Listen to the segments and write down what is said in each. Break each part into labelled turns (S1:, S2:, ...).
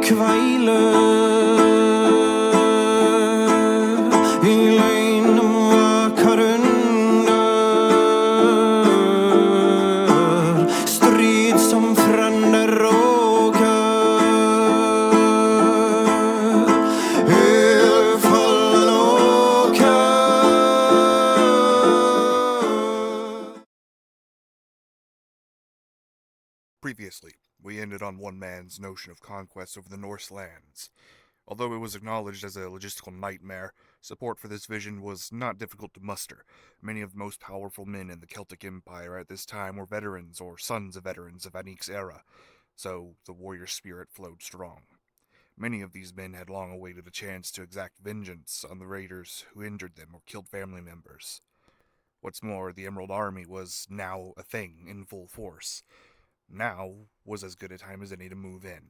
S1: kveile I løgnum vakar under strid som frender råker fallen åker.
S2: Previously, we ended on one man's notion of conquest over the Norse lands. Although it was acknowledged as a logistical nightmare, support for this vision was not difficult to muster. Many of the most powerful men in the Celtic Empire at this time were veterans or sons of veterans of Anik's era, so the warrior spirit flowed strong. Many of these men had long awaited a chance to exact vengeance on the raiders who injured them or killed family members. What's more, the Emerald Army was now a thing in full force. Now was as good a time as any to move in.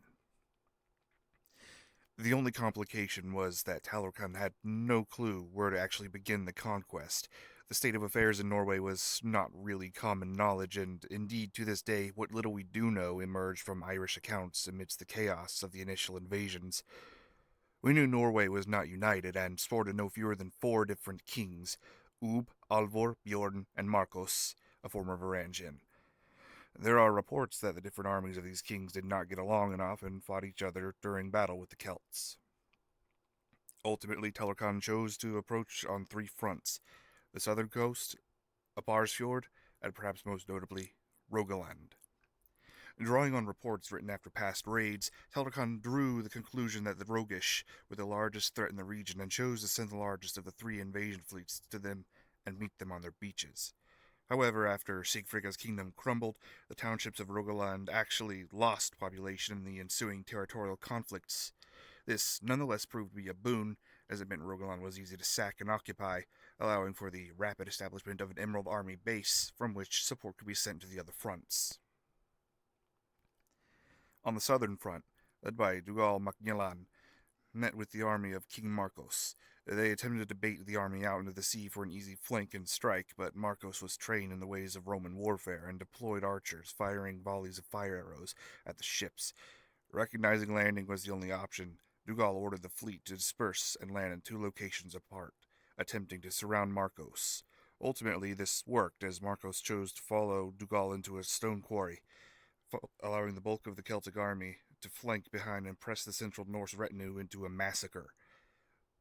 S2: The only complication was that Talorcan had no clue where to actually begin the conquest. The state of affairs in Norway was not really common knowledge, and indeed to this day what little we do know emerged from Irish accounts amidst the chaos of the initial invasions. We knew Norway was not united and sported no fewer than 4 different kings: Ub, Alvor, Bjorn, and Marcos, a former Varangian. There are reports that the different armies of these kings did not get along enough and fought each other during battle with the Celts. Ultimately, Talorcan chose to approach on 3 fronts: the southern coast, Aparsfjord, and perhaps most notably, Rogaland. Drawing on reports written after past raids, Talorcan drew the conclusion that the Rogish were the largest threat in the region and chose to send the largest of the 3 invasion fleets to them and meet them on their beaches. However, after Sigfrida's kingdom crumbled, the townships of Rogaland actually lost population in the ensuing territorial conflicts. This nonetheless proved to be a boon, as it meant Rogaland was easy to sack and occupy, allowing for the rapid establishment of an Emerald Army base from which support could be sent to the other fronts. On the southern front, led by Dugal Macmillan, met with the army of King Marcos. They attempted to bait the army out into the sea for an easy flank and strike, but Marcos was trained in the ways of Roman warfare and deployed archers, firing volleys of fire arrows at the ships. Recognizing landing was the only option, Dugal ordered the fleet to disperse and land in 2 locations apart, attempting to surround Marcos. Ultimately, this worked, as Marcos chose to follow Dugal into a stone quarry, allowing the bulk of the Celtic army to flank behind and press the central Norse retinue into a massacre.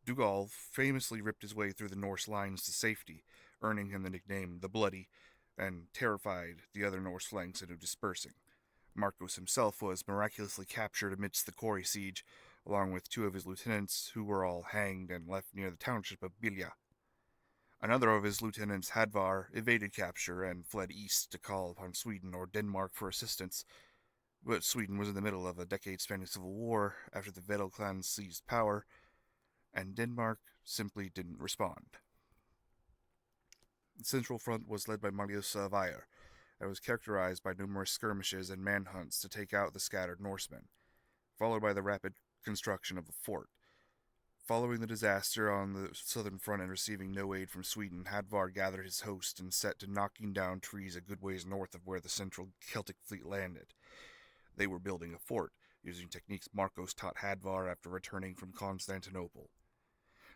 S2: Dugal famously ripped his way through the Norse lines to safety, earning him the nickname the Bloody, and terrified the other Norse flanks into dispersing. Marcos himself was miraculously captured amidst the quarry siege, along with 2 of his lieutenants, who were all hanged and left near the township of Bilja. Another of his lieutenants, Hadvar, evaded capture and fled east to call upon Sweden or Denmark for assistance, but Sweden was in the middle of a decade-spanning civil war after the Vedel clan seized power, and Denmark simply didn't respond. The Central Front was led by Marius Weyer, and was characterized by numerous skirmishes and manhunts to take out the scattered Norsemen, followed by the rapid construction of a fort. Following the disaster on the southern front and receiving no aid from Sweden, Hadvar gathered his host and set to knocking down trees a good ways north of where the central Celtic fleet landed. They were building a fort, using techniques Marcos taught Hadvar after returning from Constantinople.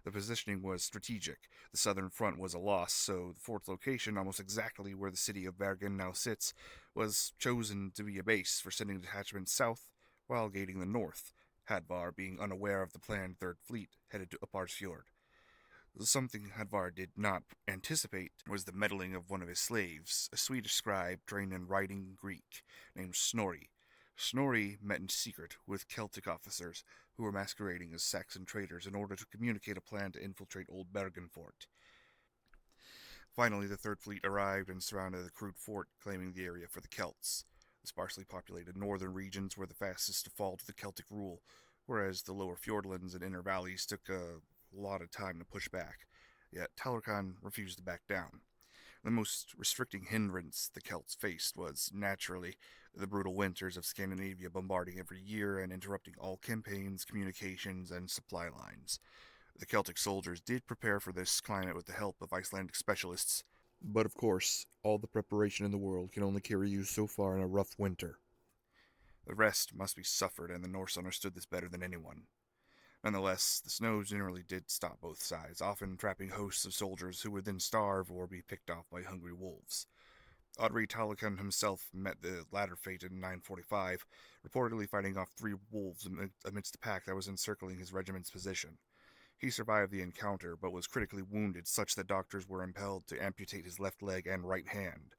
S2: The positioning was strategic. The southern front was a loss, so the fort's location, almost exactly where the city of Bergen now sits, was chosen to be a base for sending detachments south while gating the north, Hadvar being unaware of the planned Third Fleet headed to Aparsfjord. Something Hadvar did not anticipate was the meddling of one of his slaves, a Swedish scribe trained in writing Greek, named Snorri. Snorri met in secret with Celtic officers who were masquerading as Saxon traders in order to communicate a plan to infiltrate Old Bergen Fort. Finally, the Third Fleet arrived and surrounded the crude fort, claiming the area for the Celts. The sparsely populated northern regions were the fastest to fall to the Celtic rule, whereas the lower fjordlands and inner valleys took a lot of time to push back. Yet Talorcan refused to back down. The most restricting hindrance the Celts faced was, naturally, the brutal winters of Scandinavia bombarding every year and interrupting all campaigns, communications, and supply lines. The Celtic soldiers did prepare for this climate with the help of Icelandic specialists, but of course, all the preparation in the world can only carry you so far in a rough winter. The rest must be suffered, and the Norse understood this better than anyone. Nonetheless, the snow generally did stop both sides, often trapping hosts of soldiers who would then starve or be picked off by hungry wolves. Audrey Talican himself met the latter fate in 945, reportedly fighting off 3 wolves amidst the pack that was encircling his regiment's position. He survived the encounter, but was critically wounded such that doctors were impelled to amputate his left leg and right hand.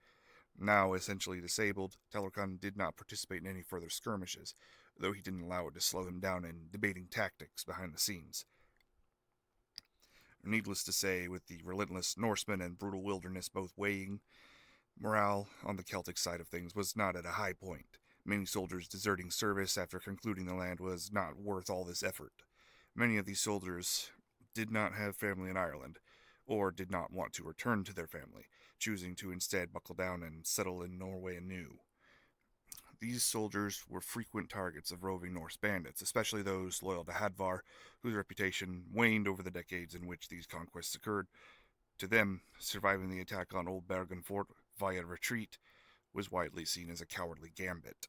S2: Now essentially disabled, Talican did not participate in any further skirmishes, though he didn't allow it to slow him down in debating tactics behind the scenes. Needless to say, with the relentless Norsemen and brutal wilderness both weighing, morale on the Celtic side of things was not at a high point. Many soldiers deserting service after concluding the land was not worth all this effort. Many of these soldiers did not have family in Ireland, or did not want to return to their family, choosing to instead buckle down and settle in Norway anew. These soldiers were frequent targets of roving Norse bandits, especially those loyal to Hadvar, whose reputation waned over the decades in which these conquests occurred. To them, surviving the attack on Old Bergen Fort via retreat was widely seen as a cowardly gambit.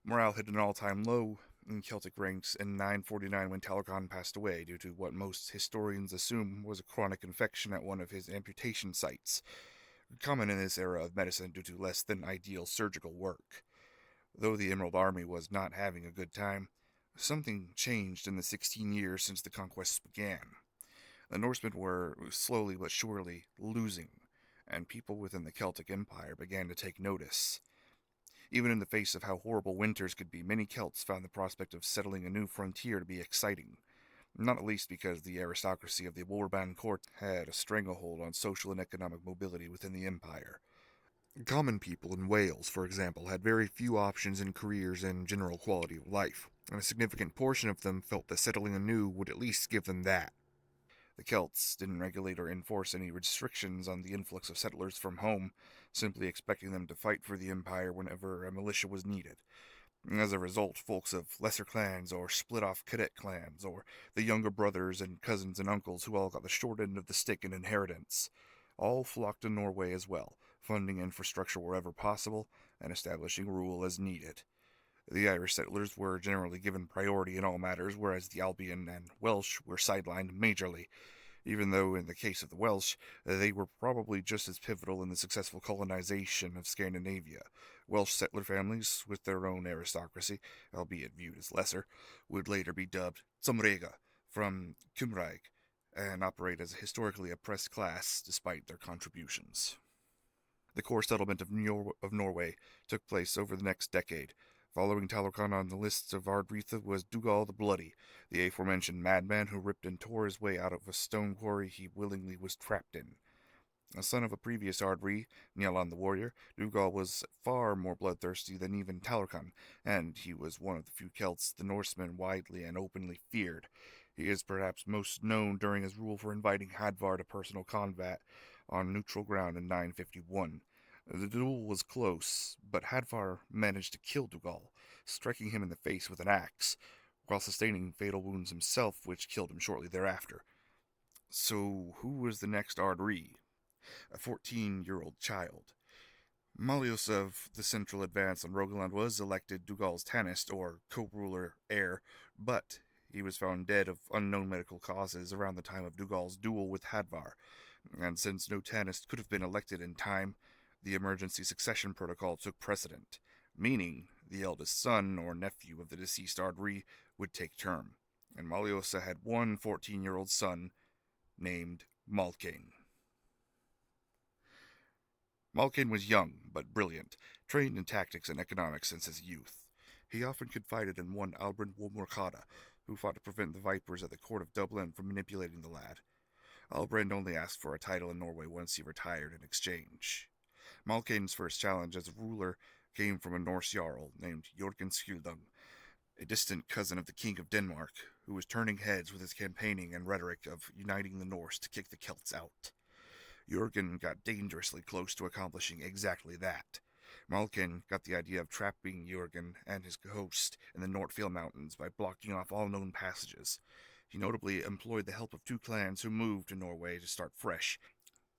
S2: Morale hit an all-time low in Celtic ranks in 949 when Talican passed away due to what most historians assume was a chronic infection at one of his amputation sites, common in this era of medicine due to less than ideal surgical work. Though the Emerald Army was not having a good time, something changed in the 16 years since the conquests began. The Norsemen were slowly but surely losing, and people within the Celtic Empire began to take notice. Even in the face of how horrible winters could be, many Celts found the prospect of settling a new frontier to be exciting, not least because the aristocracy of the Warban court had a stranglehold on social and economic mobility within the empire. Common people in Wales, for example, had very few options in careers and general quality of life, and a significant portion of them felt that settling anew would at least give them that. The Celts didn't regulate or enforce any restrictions on the influx of settlers from home, simply expecting them to fight for the empire whenever a militia was needed. As a result, folks of lesser clans or split-off cadet clans, or the younger brothers and cousins and uncles who all got the short end of the stick in inheritance, all flocked to Norway as well, funding infrastructure wherever possible and establishing rule as needed. The Irish settlers were generally given priority in all matters, whereas the Albion and Welsh were sidelined majorly, even though in the case of the Welsh, they were probably just as pivotal in the successful colonization of Scandinavia. Welsh settler families, with their own aristocracy, albeit viewed as lesser, would later be dubbed Samrega, from Cymraeg, and operate as a historically oppressed class despite their contributions. The core settlement of Norway took place over the next decade. Following Talokan on the lists of Ardritha was Dougal the Bloody, the aforementioned madman who ripped and tore his way out of a stone quarry he willingly was trapped in. A son of a previous Ardri, Njalan the Warrior, Dougal was far more bloodthirsty than even Talokan, and he was one of the few Celts the Norsemen widely and openly feared. He is perhaps most known during his rule for inviting Hadvar to personal combat on neutral ground in 951. The duel was close, but Hadvar managed to kill Dougal, striking him in the face with an axe, while sustaining fatal wounds himself, which killed him shortly thereafter. So, who was the next Ardri? A 14-year-old child. Malleus of the Central Advance on Rogaland was elected Dougal's Tanist, or co-ruler heir, but he was found dead of unknown medical causes around the time of Dougal's duel with Hadvar, and since no Tanist could have been elected in time, the emergency succession protocol took precedent, meaning the eldest son or nephew of the deceased Ardri would take term, and Malleosa had one 14-year-old son named Malkain. Malkain was young, but brilliant, trained in tactics and economics since his youth. He often confided in one Albrand Wolmorkada, who fought to prevent the Vipers at the court of Dublin from manipulating the lad. Albrand only asked for a title in Norway once he retired in exchange. Malkain's first challenge as a ruler came from a Norse jarl named Jorgen Skildung, a distant cousin of the King of Denmark, who was turning heads with his campaigning and rhetoric of uniting the Norse to kick the Celts out. Jorgen got dangerously close to accomplishing exactly that. Malkain got the idea of trapping Jorgen and his host in the Nordfjell Mountains by blocking off all known passages. He notably employed the help of two clans who moved to Norway to start fresh,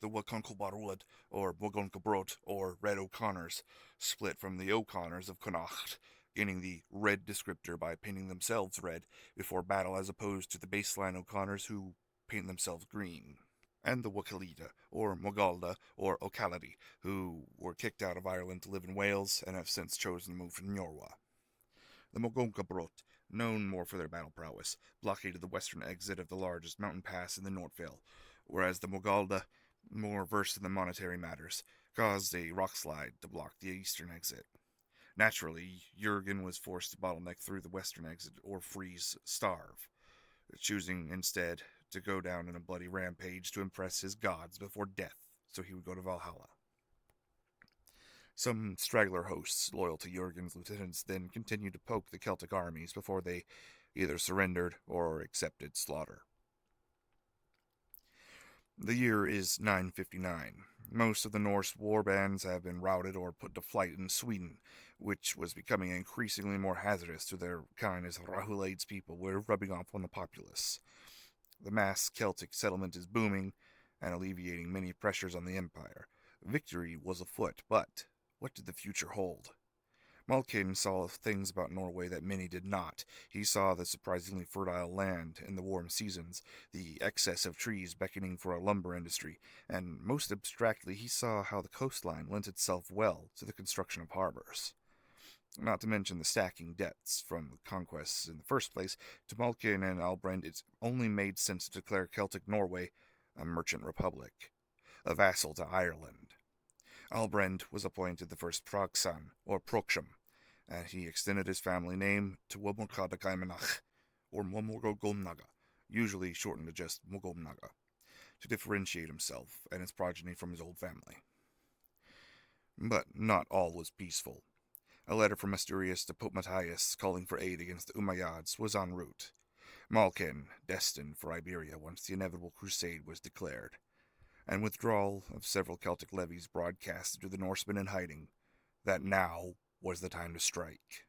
S2: The Wakonkabarulad, or Wagonkabrot, or Red O'Connors, split from the O'Connors of Connacht, gaining the red descriptor by painting themselves red before battle as opposed to the baseline O'Connors who paint themselves green. And the Wakalita, or Mogalda, or O'Callady, who were kicked out of Ireland to live in Wales and have since chosen to move to Niórua. The Mogonkabrot, known more for their battle prowess, blockaded the western exit of the largest mountain pass in the Nordvale, whereas the Mogalda, more versed in the monetary matters, caused a rockslide to block the eastern exit. Naturally, Jurgen was forced to bottleneck through the western exit or starve, choosing instead to go down in a bloody rampage to impress his gods before death, so he would go to Valhalla. Some straggler hosts loyal to Jurgen's lieutenants then continued to poke the Celtic armies before they either surrendered or accepted slaughter. The year is 959. Most of the Norse war bands have been routed or put to flight in Sweden, which was becoming increasingly more hazardous to their kind as Rahulade's people were rubbing off on the populace. The mass Celtic settlement is booming and alleviating many pressures on the empire. Victory was afoot, but what did the future hold? Malkin saw things about Norway that many did not. He saw the surprisingly fertile land in the warm seasons, the excess of trees beckoning for a lumber industry, and most abstractly he saw how the coastline lent itself well to the construction of harbors. Not to mention the stacking debts from the conquests in the first place. To Malkin and Albrand it only made sense to declare Celtic Norway a merchant republic, a vassal to Ireland. Albrand was appointed the first Progson, or Proksham, and he extended his family name to Womorkadakaimanach, or Momorgomnaga, usually shortened to just Mogomnaga, to differentiate himself and his progeny from his old family. But not all was peaceful. A letter from Asturias to Pope Matthias calling for aid against the Umayyads was en route. Malkin, destined for Iberia once the inevitable crusade was declared, and withdrawal of several Celtic levies broadcasted to the Norsemen in hiding that now was the time to strike.